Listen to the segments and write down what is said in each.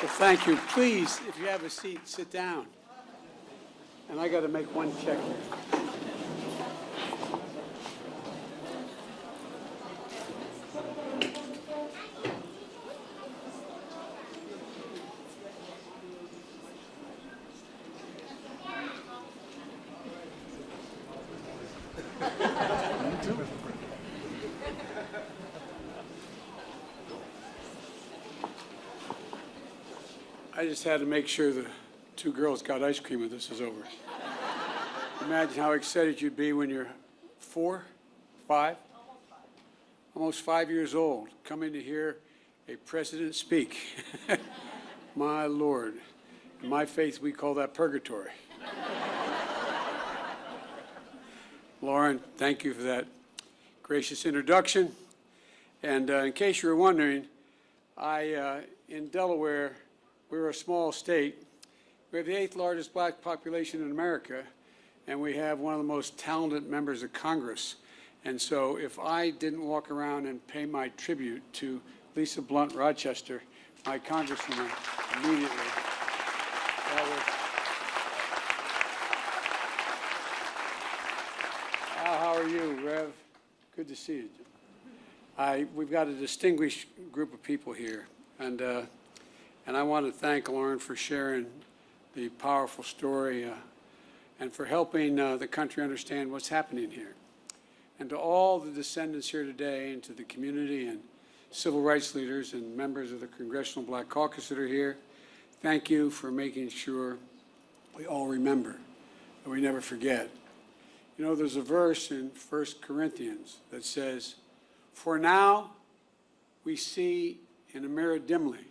Well, thank you. Please, if you have a seat, sit down. And I got to make one check here. I just had to make sure the two girls got ice cream when this is over. Imagine how excited you'd be when you're 4, 5, almost 5 years old, coming to hear a president speak. My Lord. In my faith, we call that purgatory. Lauren, thank you for that gracious introduction. And in case you were wondering, in Delaware, we're a small state. We have the 8th largest black population in America, and we have one of the most talented members of Congress. And so if I didn't walk around and pay my tribute to Lisa Blunt Rochester, my congresswoman, immediately, that was... Al, how are you, Rev? Good to see you. We've got a distinguished group of people here, and I want to thank Lauren for sharing the powerful story and for helping the country understand what's happening here. And to all the descendants here today, and to the community and civil rights leaders and members of the Congressional Black Caucus that are here, thank you for making sure we all remember and we never forget. You know, there's a verse in 1 Corinthians that says, "For now we see in a mirror dimly,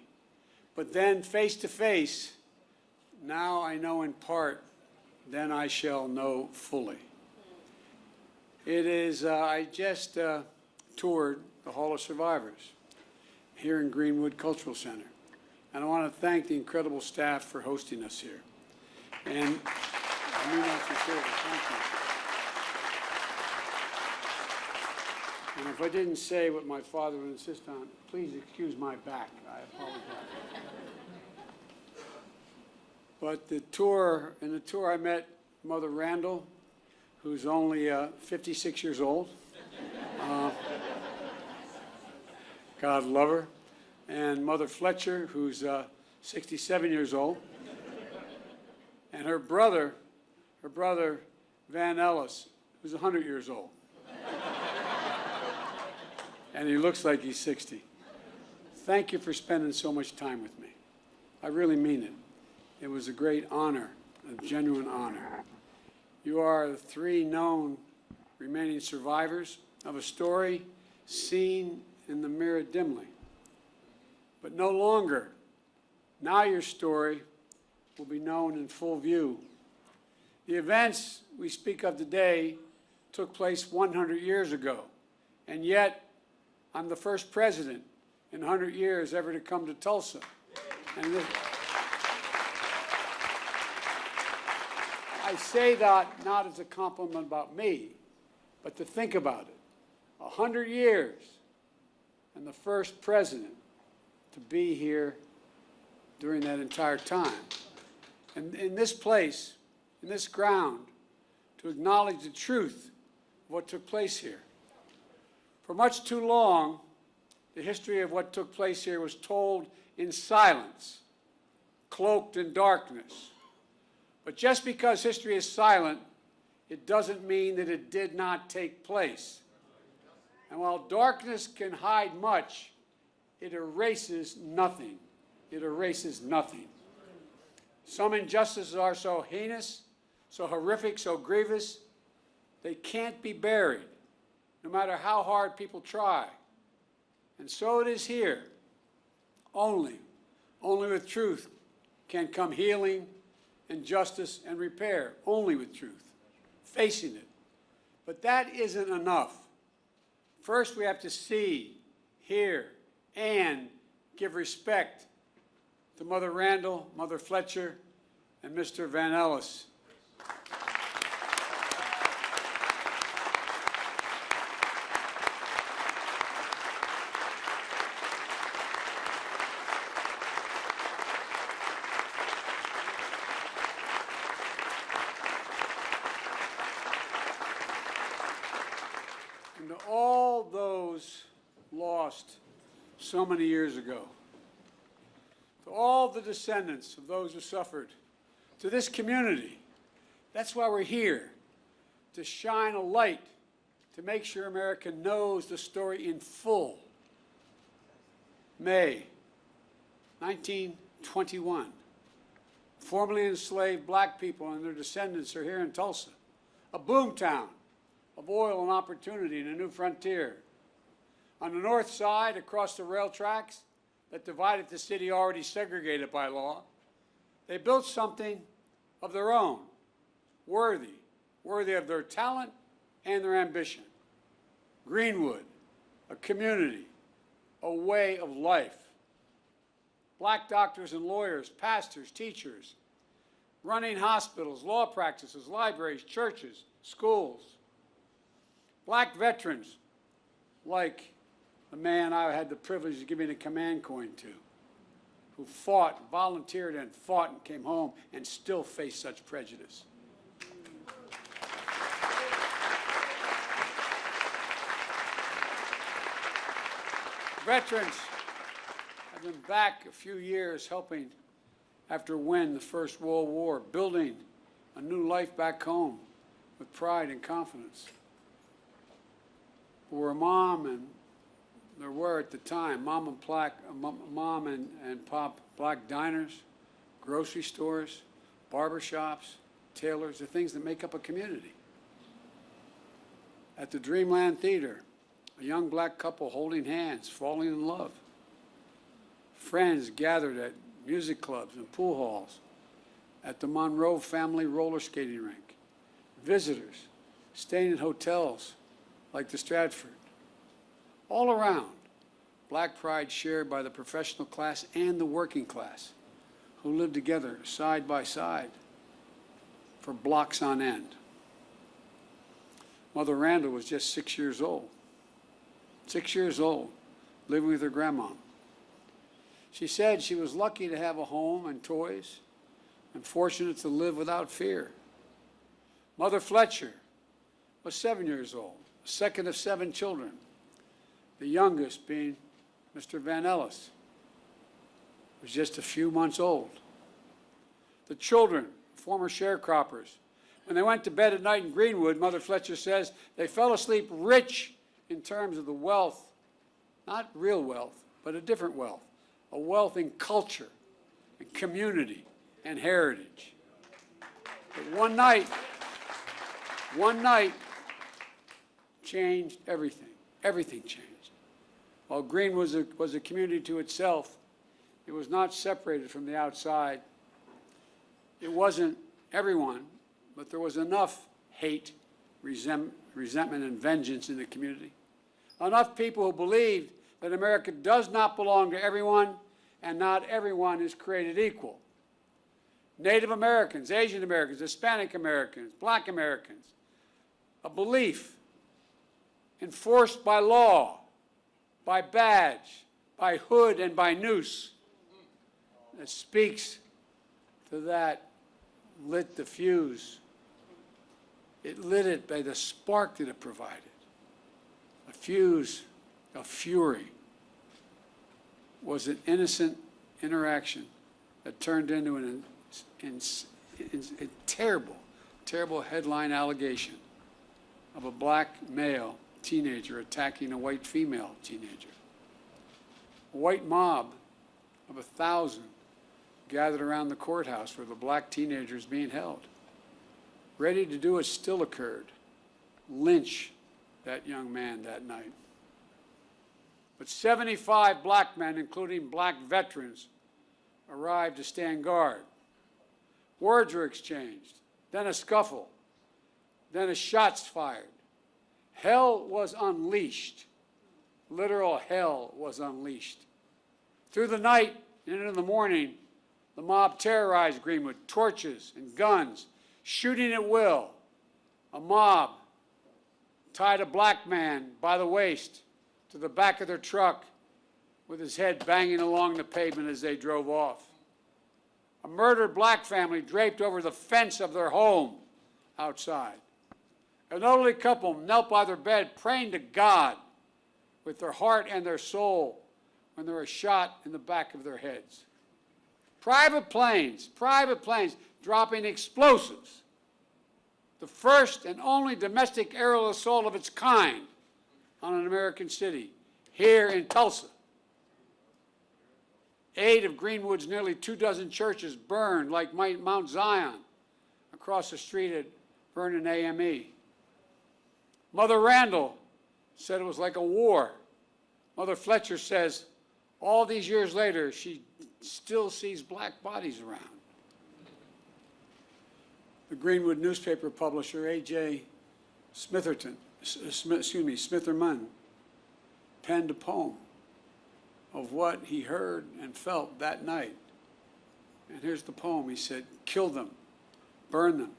but then face to face, now I know in part, then I shall know fully." It is, I just toured the Hall of Survivors here in Greenwood Cultural Center. And I want to thank the incredible staff for hosting us here. And I mean that sincerely, thank you. And if I didn't say what my father would insist on, please excuse my back. I apologize. But in the tour I met Mother Randall, who's only 56 years old. God love her. And Mother Fletcher, who's 67 years old. And her brother Van Ellis, who's 100 years old. And he looks like he's 60. Thank you for spending so much time with me. I really mean it. It was a great honor, a genuine honor. You are the 3 known remaining survivors of a story seen in the mirror dimly. But no longer. Now your story will be known in full view. The events we speak of today took place 100 years ago, and yet I'm the first president in 100 years ever to come to Tulsa. And I say that not as a compliment about me, but to think about it. 100 years and the first president to be here during that entire time. And in this place, in this ground, to acknowledge the truth of what took place here. For much too long, the history of what took place here was told in silence, cloaked in darkness. But just because history is silent, it doesn't mean that it did not take place. And while darkness can hide much, it erases nothing. It erases nothing. Some injustices are so heinous, so horrific, so grievous, they can't be buried, no matter how hard people try. And so it is here. Only with truth can come healing and justice and repair. Only with truth, facing it. But that isn't enough. First, we have to see, hear, and give respect to Mother Randall, Mother Fletcher, and Mr. Van Ellis. so many years ago. To all the descendants of those who suffered, to this community, that's why we're here, to shine a light, to make sure America knows the story in full. May 1921, formerly enslaved black people and their descendants are here in Tulsa, a boomtown of oil and opportunity and a new frontier. On the north side, across the rail tracks that divided the city already segregated by law, they built something of their own, worthy of their talent and their ambition. Greenwood, a community, a way of life. Black doctors and lawyers, pastors, teachers, running hospitals, law practices, libraries, churches, schools. Black veterans, like the man I had the privilege of giving a command coin to, who fought, volunteered and fought and came home and still face such prejudice. Veterans have been back a few years helping after winning the First World War, building a new life back home with pride and confidence. There were mom and there were at the time mom and pop black diners, grocery stores, barber shops, tailors, the things that make up a community. At the Dreamland Theater, a young black couple holding hands, falling in love. Friends gathered at music clubs and pool halls, at the Monroe family roller skating rink. Visitors staying in hotels like the Stratford. All around, black pride shared by the professional class and the working class, who lived together side by side for blocks on end. Mother Randall was just 6 years old. 6 years old, living with her grandma. She said she was lucky to have a home and toys and fortunate to live without fear. Mother Fletcher was 7 years old, the second of 7 children, the youngest being Mr. Van Ellis, who was just a few months old. The children, former sharecroppers, when they went to bed at night in Greenwood, Mother Fletcher says they fell asleep rich in terms of the wealth, not real wealth, but a different wealth, a wealth in culture and community and heritage. But one night changed everything. Everything changed. While Greenwood was a community to itself, it was not separated from the outside. It wasn't everyone, but there was enough hate, resentment, and vengeance in the community. Enough people who believed that America does not belong to everyone and not everyone is created equal. Native Americans, Asian Americans, Hispanic Americans, Black Americans, a belief enforced by law, by badge, by hood, and by noose that speaks to that lit the fuse. It lit it by the spark that it provided. A fuse of fury was an innocent interaction that turned into a terrible, terrible headline allegation of a black male teenager attacking a white female teenager. A white mob of 1,000 gathered around the courthouse where the black teenager is being held. Ready to do what still occurred, lynch that young man that night. But 75 black men, including black veterans, arrived to stand guard. Words were exchanged, then a scuffle, then a shots fired. Hell was unleashed. Literal hell was unleashed. Through the night and into the morning, the mob terrorized Greenwood, torches and guns, shooting at will. A mob tied a black man by the waist to the back of their truck with his head banging along the pavement as they drove off. A murdered black family draped over the fence of their home outside. An elderly couple knelt by their bed praying to God with their heart and their soul when they were shot in the back of their heads. Private planes dropping explosives. The first and only domestic aerial assault of its kind on an American city, here in Tulsa. 8 of Greenwood's nearly 24 churches burned like Mount Zion across the street at Vernon AME. Mother Randall said it was like a war. Mother Fletcher says all these years later she still sees black bodies around. The Greenwood newspaper publisher A.J. Smitherman penned a poem of what he heard and felt that night. And here's the poem. He said, "Kill them, burn them,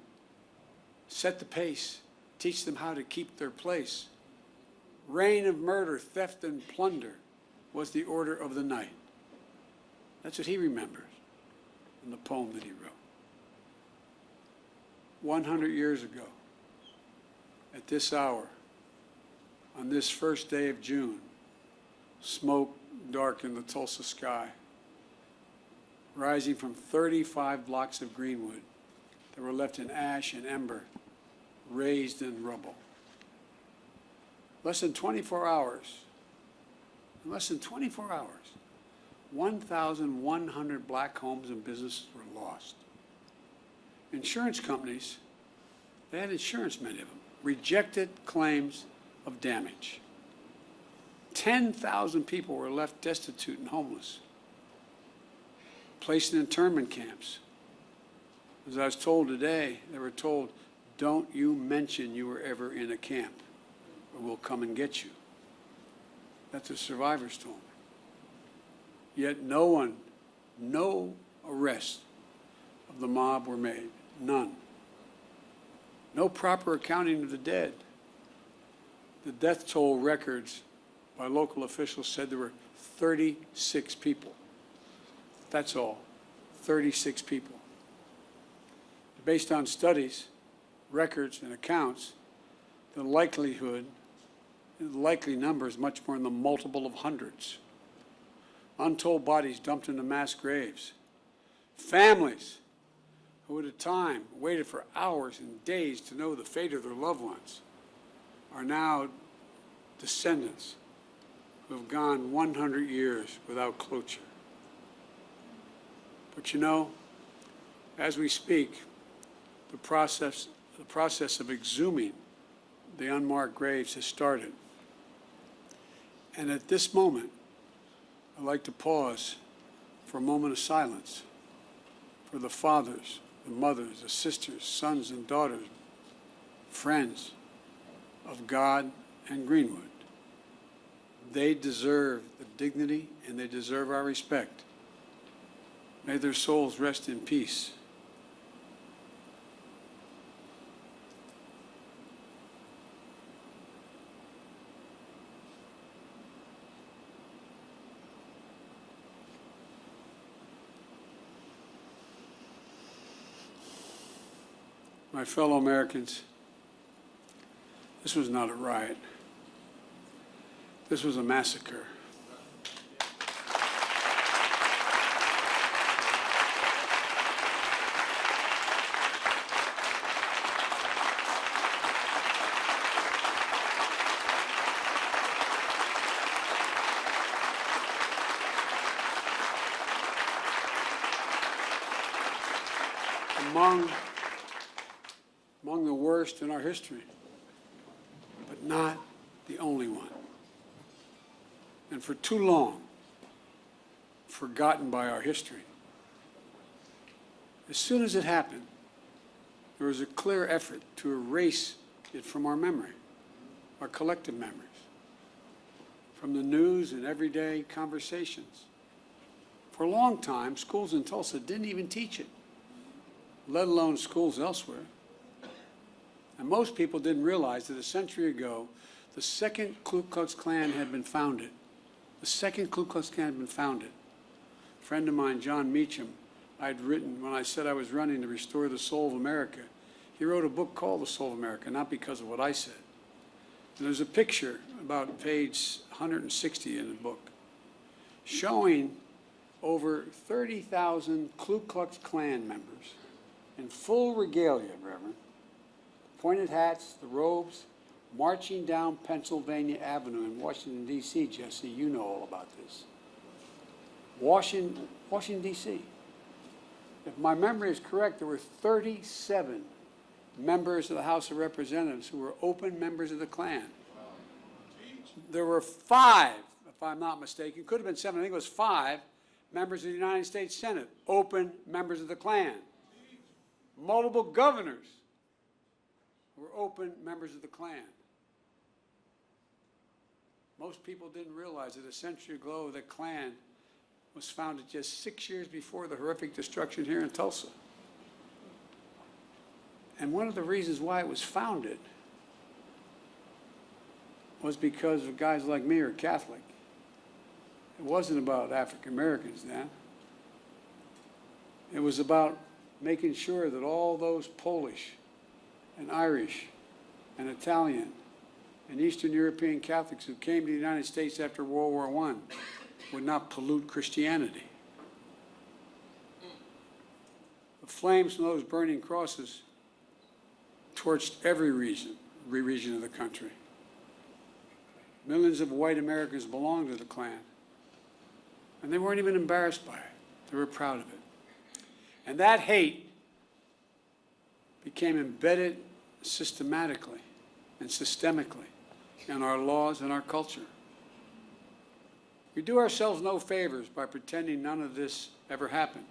set the pace, teach them how to keep their place. Reign of murder, theft, and plunder was the order of the night." That's what he remembers in the poem that he wrote. 100 years ago, at this hour, on this first day of June, smoke darkened the Tulsa sky, rising from 35 blocks of Greenwood that were left in ash and ember, raised in rubble. Less than 24 hours, 1,100 black homes and businesses were lost. Insurance companies, they had insurance, many of them, rejected claims of damage. 10,000 people were left destitute and homeless, placed in internment camps. As I was told today, they were told, "Don't you mention you were ever in a camp, or we'll come and get you." That's what survivors told me. Yet no arrests of the mob were made, none. No proper accounting of the dead. The death toll records by local officials said there were 36 people. That's all, 36 people. Based on studies, records, and accounts, the likely number is much more in the multiple of hundreds. Untold bodies dumped into mass graves. Families who at a time waited for hours and days to know the fate of their loved ones are now descendants who have gone 100 years without closure. But you know, as we speak, the process of exhuming the unmarked graves has started. And at this moment, I'd like to pause for a moment of silence for the fathers, the mothers, the sisters, sons and daughters, friends of God and Greenwood. They deserve the dignity and they deserve our respect. May their souls rest in peace. My fellow Americans, this was not a riot. This was a massacre. Among the worst in our history, but not the only one. And for too long, forgotten by our history. As soon as it happened, there was a clear effort to erase it from our memory, our collective memories, from the news and everyday conversations. For a long time, schools in Tulsa didn't even teach it, let alone schools elsewhere. And most people didn't realize that a century ago, the second Ku Klux Klan had been founded. The second Ku Klux Klan had been founded. A friend of mine, John Meacham, I'd written when I said I was running to restore the soul of America. He wrote a book called The Soul of America, not because of what I said. And there's a picture about page 160 in the book showing over 30,000 Ku Klux Klan members in full regalia, Reverend, pointed hats, the robes, marching down Pennsylvania Avenue in Washington, D.C., Jesse, you know all about this. Washington, D.C. If my memory is correct, there were 37 members of the House of Representatives who were open members of the Klan. There were 5, if I'm not mistaken, could have been 7, I think it was 5, members of the United States Senate, open members of the Klan. Multiple governors were open members of the Klan. Most people didn't realize that a century ago the Klan was founded just 6 years before the horrific destruction here in Tulsa. And one of the reasons why it was founded was because of guys like me who are Catholic. It wasn't about African Americans then. It was about making sure that all those Polish and Irish and Italian and Eastern European Catholics who came to the United States after World War I would not pollute Christianity. The flames from those burning crosses torched every region of the country. Millions of white Americans belonged to the Klan, and they weren't even embarrassed by it. They were proud of it. And that hate became embedded systematically and systemically in our laws and our culture. We do ourselves no favors by pretending none of this ever happened,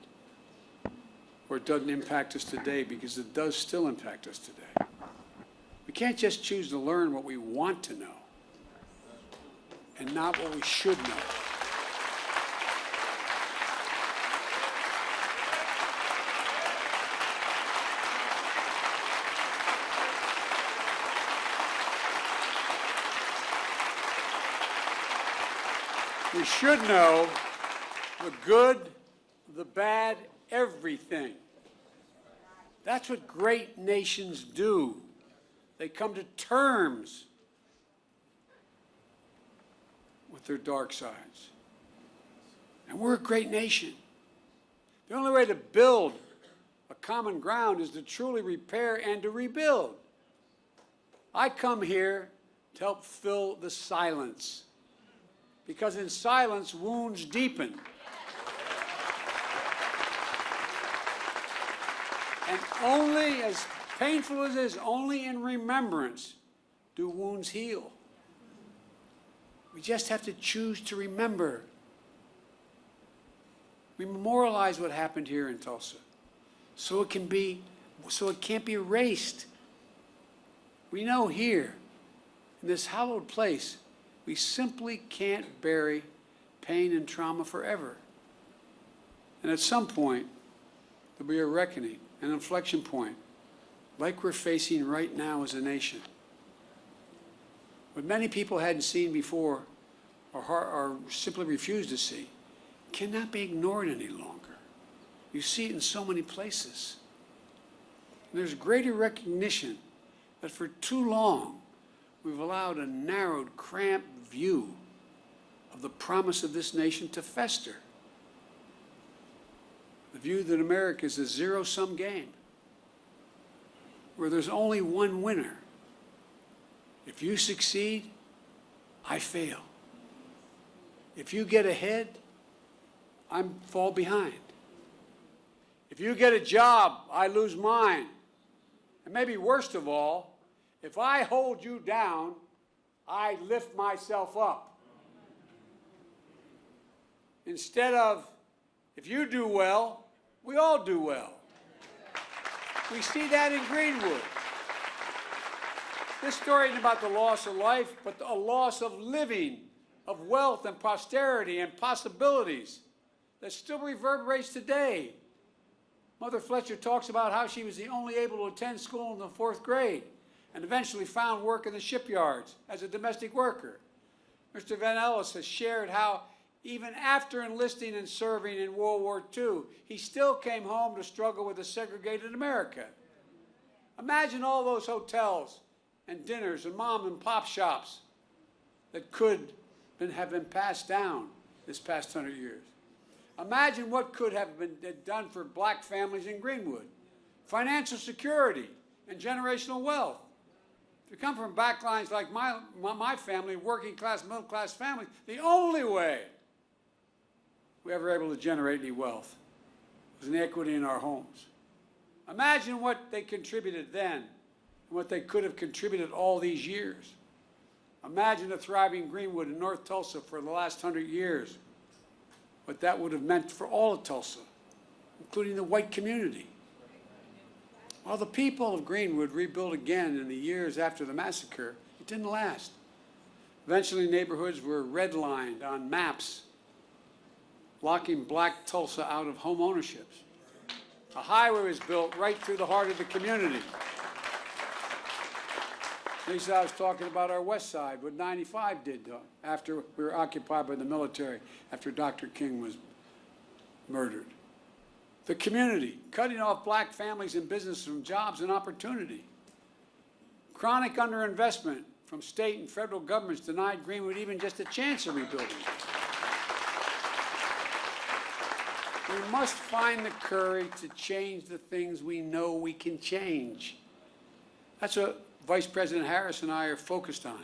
or it doesn't impact us today, because it does still impact us today. We can't just choose to learn what we want to know and not what we should know. We should know the good, the bad, everything. That's what great nations do. They come to terms with their dark sides. And we're a great nation. The only way to build a common ground is to truly repair and to rebuild. I come here to help fill the silence, because in silence, wounds deepen. And only, as painful as it is, only in remembrance do wounds heal. We just have to choose to remember. We memorialize what happened here in Tulsa, so it can't be erased. We know here, in this hallowed place, we simply can't bury pain and trauma forever. And at some point, there'll be a reckoning, an inflection point, like we're facing right now as a nation. What many people hadn't seen before, or simply refused to see, cannot be ignored any longer. You see it in so many places. And there's greater recognition that for too long, we've allowed a narrowed, cramped view of the promise of this nation to fester. The view that America is a zero-sum game, where there's only one winner. If you succeed, I fail. If you get ahead, I fall behind. If you get a job, I lose mine. And maybe worst of all, if I hold you down, I lift myself up. Instead of, if you do well, we all do well. We see that in Greenwood. This story isn't about the loss of life, but a loss of living, of wealth and prosperity and possibilities that still reverberates today. Mother Fletcher talks about how she was the only able to attend school in the 4th grade and eventually found work in the shipyards as a domestic worker. Mr. Van Ellis has shared how even after enlisting and serving in World War II, he still came home to struggle with a segregated America. Imagine all those hotels and dinners and mom and pop shops that could have been passed down this past 100 years. Imagine what could have been done for black families in Greenwood. Financial security and generational wealth. If you come from backlines like my family, working class, middle class families, the only way we ever were able to generate any wealth was inequity in our homes. Imagine what they contributed then and what they could have contributed all these years. Imagine a thriving Greenwood in North Tulsa for the last 100 years, what that would have meant for all of Tulsa, including the white community. While the people of Greenwood rebuilt again in the years after the massacre, it didn't last. Eventually, neighborhoods were redlined on maps, locking black Tulsa out of home ownership. A highway was built right through the heart of the community. Lisa, I was talking about our west side, what 95 did after we were occupied by the military, after Dr. King was murdered. The community, cutting off black families and businesses from jobs and opportunity. Chronic underinvestment from state and federal governments denied Greenwood even just a chance of rebuilding. We must find the courage to change the things we know we can change. That's what Vice President Harris and I are focused on,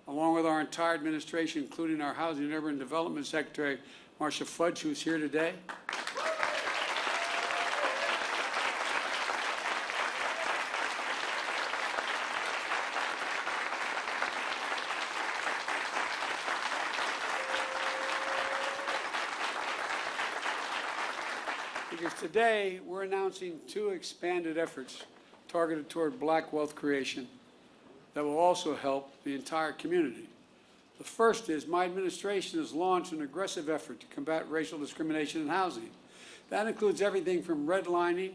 along with our entire administration, including our Housing and Urban Development Secretary, Marcia Fudge, who's here today. Because today we're announcing two expanded efforts targeted toward black wealth creation that will also help the entire community. The first is my administration has launched an aggressive effort to combat racial discrimination in housing. That includes everything from redlining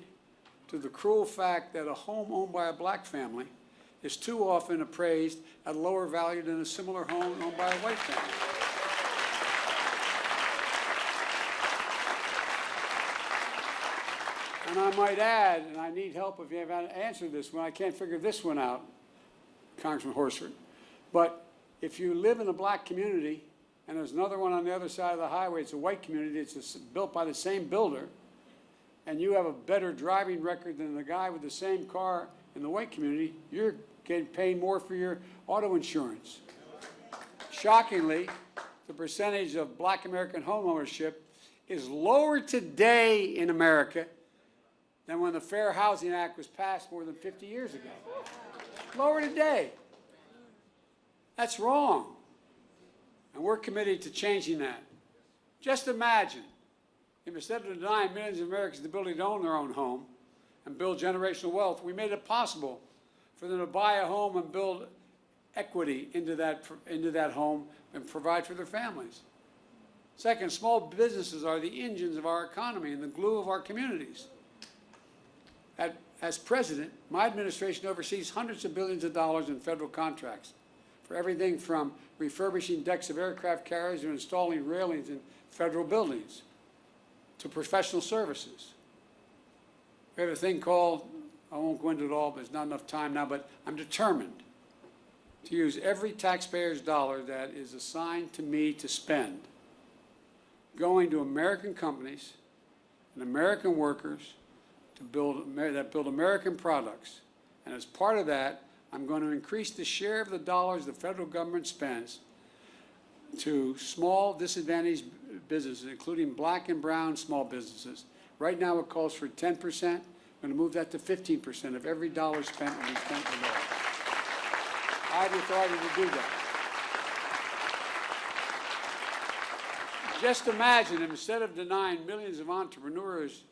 to the cruel fact that a home owned by a black family is too often appraised at a lower value than a similar home owned by a white family. And I might add, and I need help if you have answered this one, I can't figure this one out, Congressman Horsford, but if you live in a black community and there's another one on the other side of the highway, it's a white community, it's built by the same builder, and you have a better driving record than the guy with the same car in the white community, you're paying more for your auto insurance. Shockingly, the percentage of black American home ownership is lower today in America than when the Fair Housing Act was passed more than 50 years ago. Lower today. That's wrong. And we're committed to changing that. Just imagine if instead of denying millions of Americans the ability to own their own home and build generational wealth, we made it possible for them to buy a home and build equity into that home and provide for their families. Second, small businesses are the engines of our economy and the glue of our communities. As president, my administration oversees hundreds of billions of dollars in federal contracts for everything from refurbishing decks of aircraft carriers to installing railings in federal buildings to professional services. We have a thing called, I won't go into it all, but there's not enough time now, but I'm determined to use every taxpayer's dollar that is assigned to me to spend going to American companies and American workers that build American products. And as part of that, I'm going to increase the share of the dollars the federal government spends to small disadvantaged businesses, including black and brown small businesses. Right now it calls for 10%. I'm going to move that to 15% of every dollar spent will be spent in there. I have the authority to do that. Just imagine if instead of denying millions of entrepreneurs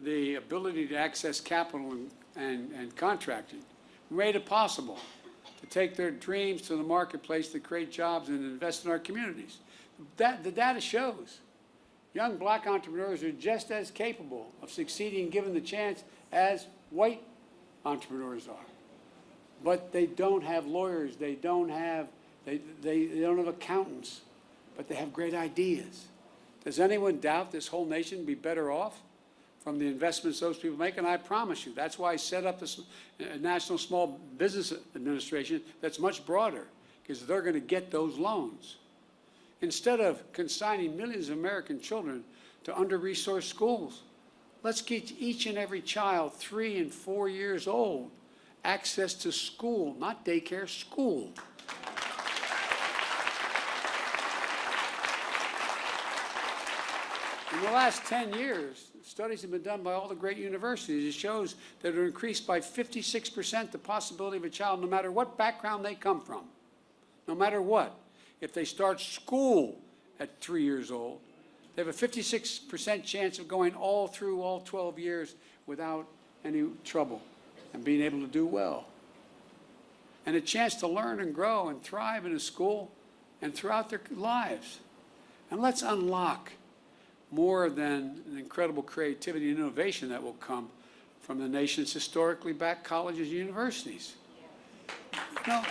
the ability to access capital and contracting, we made it possible to take their dreams to the marketplace to create jobs and invest in our communities. The data shows young black entrepreneurs are just as capable of succeeding given the chance as white entrepreneurs are. But they don't have lawyers, they don't have accountants, but they have great ideas. Does anyone doubt this whole nation would be better off from the investments those people make? And I promise you, that's why I set up this National Small Business Administration that's much broader, because they're going to get those loans. Instead of consigning millions of American children to under-resourced schools, let's get each and every child 3 and 4 years old access to school, not daycare, school. In the last 10 years, studies have been done by all the great universities. It shows that it will increase by 56% the possibility of a child, no matter what background they come from, no matter what. If they start school at 3 years old, they have a 56% chance of going all through all 12 years without any trouble and being able to do well. And a chance to learn and grow and thrive in a school and throughout their lives. And let's unlock more than an incredible creativity and innovation that will come from the nation's historically backed colleges and universities. You know,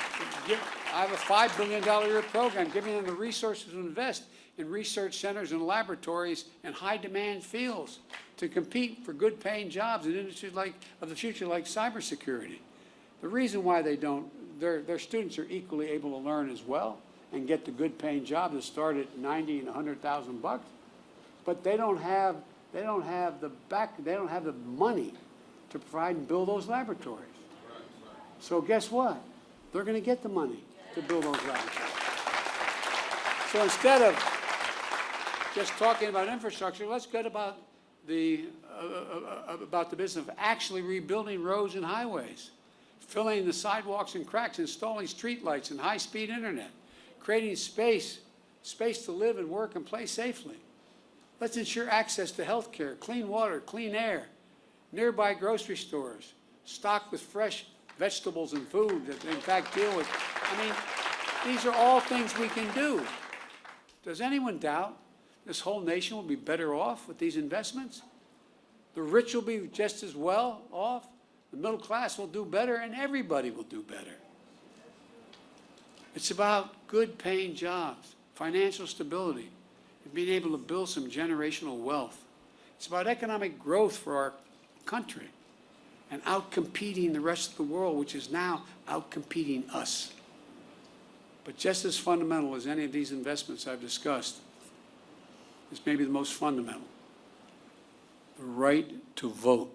I have a $5 billion a year program giving them the resources to invest in research centers and laboratories in high-demand fields to compete for good-paying jobs in industries of the future like cybersecurity. The reason why they don't, their students are equally able to learn as well and get the good-paying jobs that start at $90,000 and $100,000. But they don't have the money to provide and build those laboratories. So guess what? They're going to get the money to build those laboratories. So instead of just talking about infrastructure, let's get about the business of actually rebuilding roads and highways, filling the sidewalks and cracks, installing streetlights and high-speed internet, creating space to live and work and play safely. Let's ensure access to health care, clean water, clean air, nearby grocery stores, stocked with fresh vegetables and food that in fact deal with. I mean, these are all things we can do. Does anyone doubt this whole nation will be better off with these investments? The rich will be just as well off, the middle class will do better, and everybody will do better. It's about good paying jobs, financial stability, and being able to build some generational wealth. It's about economic growth for our country and outcompeting the rest of the world, which is now outcompeting us. But just as fundamental as any of these investments I've discussed is maybe the most fundamental: the right to vote.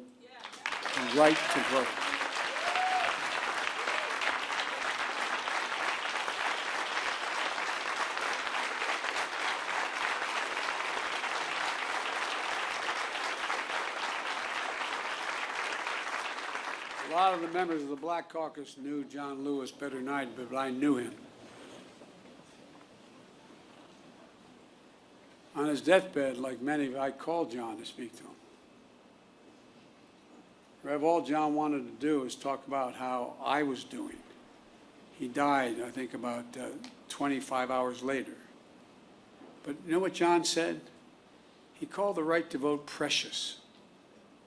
The right to vote. A lot of the members of the Black Caucus knew John Lewis better than I did, but I knew him. On his deathbed, like many, I called John to speak to him. Rev, all John wanted to do is talk about how I was doing. He died, I think, about 25 hours later. But you know what John said? He called the right to vote precious,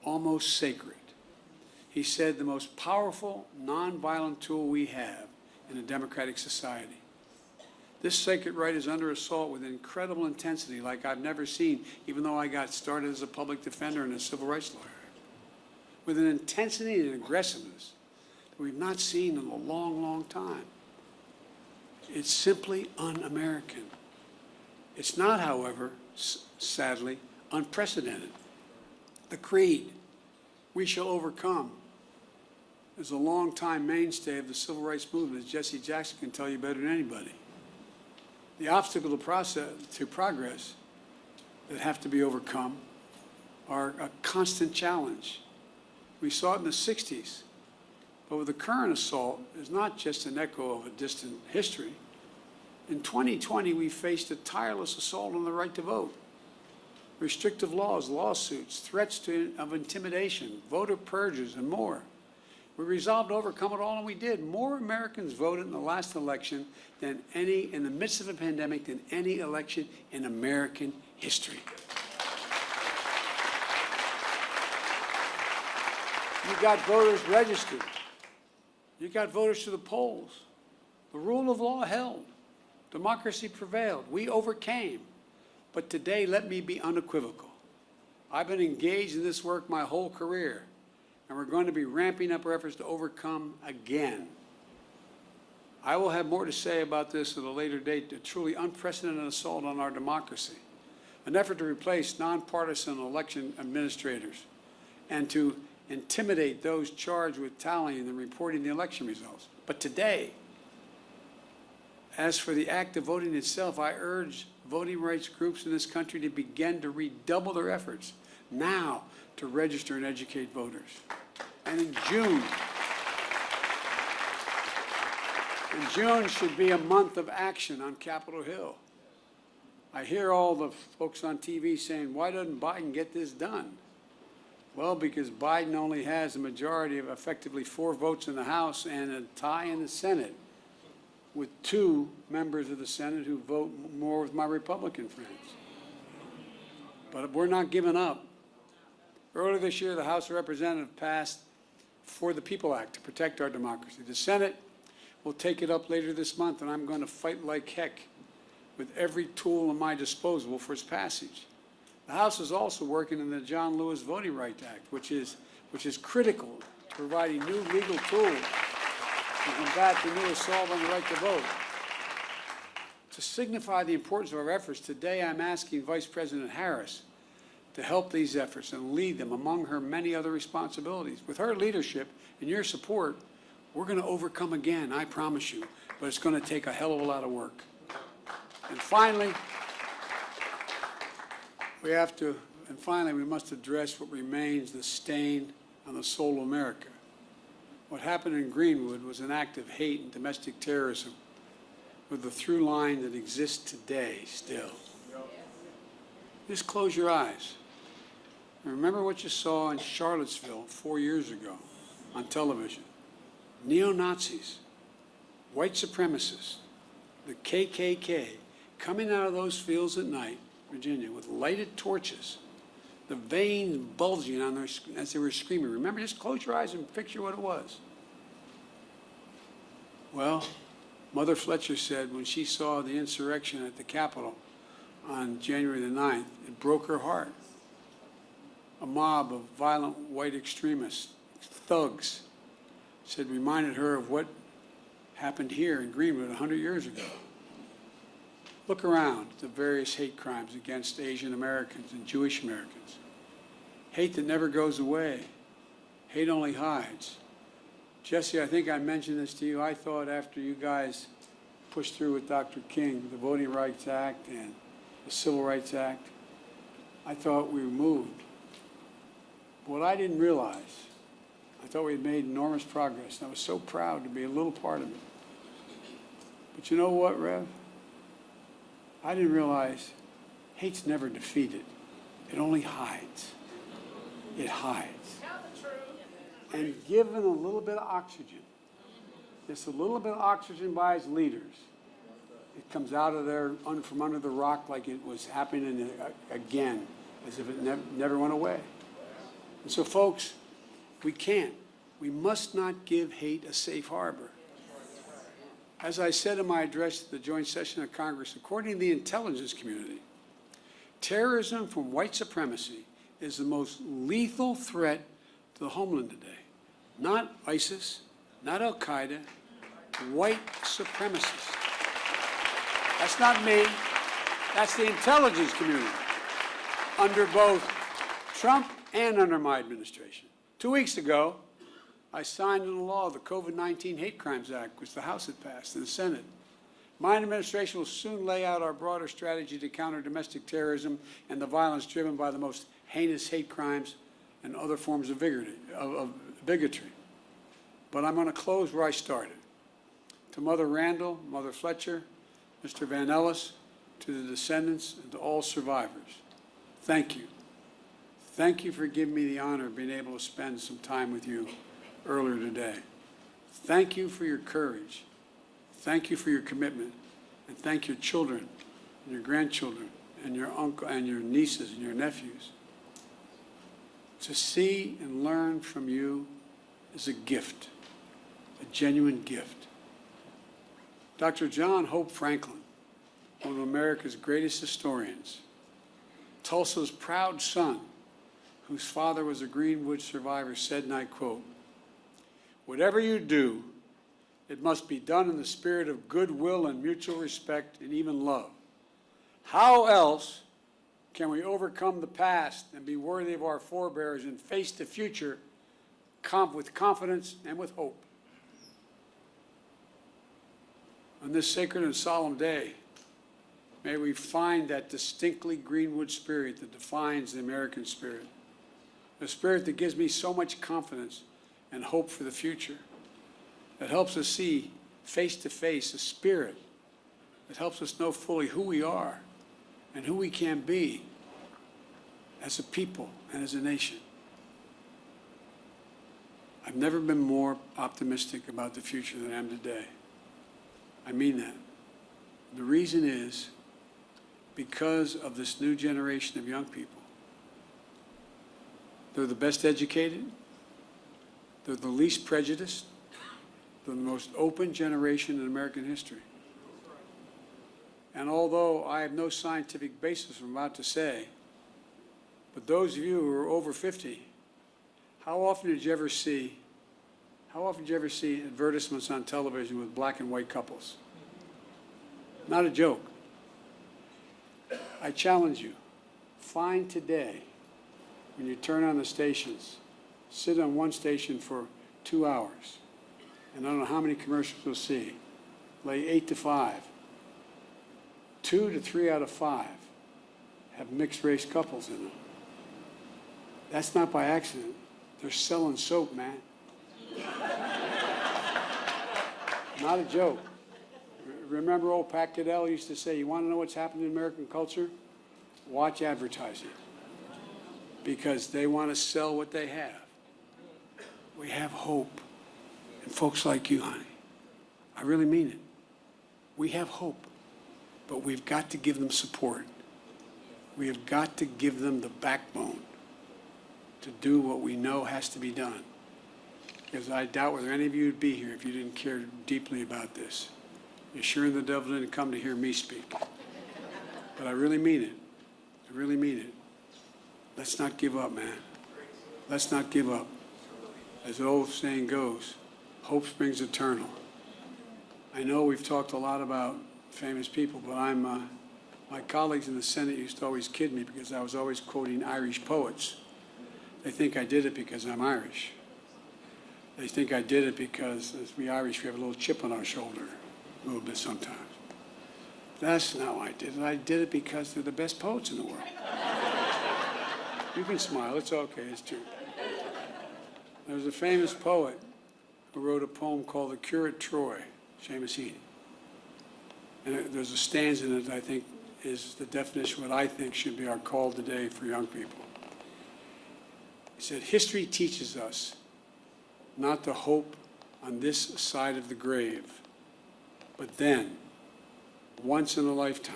almost sacred. He said the most powerful, nonviolent tool we have in a democratic society. This sacred right is under assault with incredible intensity like I've never seen, even though I got started as a public defender and a civil rights lawyer. With an intensity and aggressiveness that we've not seen in a long, long time. It's simply un-American. It's not, however, sadly, unprecedented. The creed, "We shall overcome," is a long-time mainstay of the civil rights movement, as Jesse Jackson can tell you better than anybody. The obstacle to progress that have to be overcome are a constant challenge. We saw it in the 60s, but with the current assault, it's not just an echo of a distant history. In 2020, we faced a tireless assault on the right to vote. Restrictive laws, lawsuits, threats of intimidation, voter purges, and more. We resolved to overcome it all, and we did. More Americans voted in the last election than in the midst of a pandemic, than any election in American history. You got voters registered. You got voters to the polls. The rule of law held. Democracy prevailed. We overcame. But today, let me be unequivocal. I've been engaged in this work my whole career, and we're going to be ramping up our efforts to overcome again. I will have more to say about this at a later date, a truly unprecedented assault on our democracy, an effort to replace nonpartisan election administrators and to intimidate those charged with tallying and reporting the election results. But today, as for the act of voting itself, I urge voting rights groups in this country to begin to redouble their efforts now to register and educate voters. And in June should be a month of action on Capitol Hill. I hear all the folks on TV saying, why doesn't Biden get this done? Well, because Biden only has a majority of effectively 4 votes in the House and a tie in the Senate, with 2 members of the Senate who vote more with my Republican friends. But we're not giving up. Earlier this year, the House of Representatives passed For the People Act to protect our democracy. The Senate will take it up later this month, and I'm going to fight like heck with every tool at my disposal for its passage. The House is also working on the John Lewis Voting Rights Act, which is critical to providing new legal tools to combat the new assault on the right to vote. To signify the importance of our efforts, today I'm asking Vice President Harris to help these efforts and lead them among her many other responsibilities. With her leadership and your support, we're going to overcome again, I promise you, but it's going to take a hell of a lot of work. And finally, we must address what remains the stain on the soul of America. What happened in Greenwood was an act of hate and domestic terrorism with the through line that exists today still. Just close your eyes and remember what you saw in Charlottesville 4 years ago on television. Neo-Nazis, white supremacists, the KKK coming out of those fields at night, Virginia, with lighted torches, the veins bulging on as they were screaming. Remember, just close your eyes and picture what it was. Well, Mother Fletcher said when she saw the insurrection at the Capitol on January the 9th, it broke her heart. A mob of violent white extremists, thugs, reminded her of what happened here in Greenwood 100 years ago. Look around at the various hate crimes against Asian Americans and Jewish Americans. Hate that never goes away. Hate only hides. Jesse, I think I mentioned this to you. I thought after you guys pushed through with Dr. King, the Voting Rights Act and the Civil Rights Act, I thought we were moved. What I didn't realize, I thought we had made enormous progress, and I was so proud to be a little part of it. But you know what, Rev? I didn't realize hate's never defeated. It only hides. It hides. And given a little bit of oxygen, just a little bit of oxygen by its leaders, it comes out of there from under the rock like it was happening again, as if it never went away. And so, folks, we must not give hate a safe harbor. As I said in my address to the joint session of Congress, according to the intelligence community, terrorism from white supremacy is the most lethal threat to the homeland today. Not ISIS, not Al-Qaeda, white supremacists. That's not me. That's the intelligence community under both Trump and under my administration. 2 weeks ago, I signed into law the COVID-19 Hate Crimes Act, which the House had passed, and the Senate. My administration will soon lay out our broader strategy to counter domestic terrorism and the violence driven by the most heinous hate crimes and other forms of bigotry. But I'm going to close where I started. To Mother Randall, Mother Fletcher, Mr. Van Ellis, to the descendants, and to all survivors, thank you. Thank you for giving me the honor of being able to spend some time with you earlier today. Thank you for your courage. Thank you for your commitment. And thank your children and your grandchildren and your uncle and your nieces and your nephews. To see and learn from you is a gift, a genuine gift. Dr. John Hope Franklin, one of America's greatest historians, Tulsa's proud son, whose father was a Greenwood survivor, said, and I quote, "Whatever you do, It must be done in the spirit of goodwill and mutual respect and even love. How else can we overcome the past and be worthy of our forebears and face the future with confidence and with hope? On this sacred and solemn day, may we find that distinctly Greenwood spirit that defines the American spirit, a spirit that gives me so much confidence and hope for the future, that helps us see face to face a spirit that helps us know fully who we are and who we can be as a people and as a nation. I've never been more optimistic about the future than I am today. I mean that. The reason is because of this new generation of young people. They're the best educated, they're the least prejudiced, they're the most open generation in American history. And although I have no scientific basis for what I'm about to say, but those of you who are over 50, how often did you ever see advertisements on television with black and white couples? Not a joke. I challenge you, find today, when you turn on the stations, sit on one station for 2 hours, and I don't know how many commercials you'll see, lay 8 to 5. 2 to 3 out of 5 have mixed race couples in them. That's not by accident. They're selling soap, man. Not a joke. Remember old Pat Caddell used to say, you want to know what's happening in American culture? Watch advertising. Because they want to sell what they have. We have hope. And folks like you, honey, I really mean it. We have hope. But we've got to give them support. We have got to give them the backbone to do what we know has to be done. Because I doubt whether any of you would be here if you didn't care deeply about this. You're sure the devil didn't come to hear me speak. But I really mean it. I really mean it. Let's not give up, man. Let's not give up. As the old saying goes, hope springs eternal. I know we've talked a lot about famous people, but my colleagues in the Senate used to always kid me because I was always quoting Irish poets. They think I did it because I'm Irish. They think I did it because, as we Irish, we have a little chip on our shoulder, a little bit sometimes. That's not why I did it. I did it because they're the best poets in the world. You can smile, it's okay, it's true. There's a famous poet who wrote a poem called The Curate Troy, Seamus Heaney. And there's a stanza in it that I think is the definition of what I think should be our call today for young people. He said, history teaches us not to hope on this side of the grave, but then, once in a lifetime,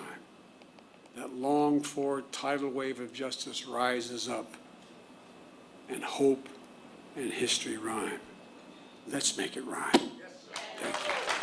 that longed-for tidal wave of justice rises up, and hope and history rhyme. Let's make it rhyme. Thank you.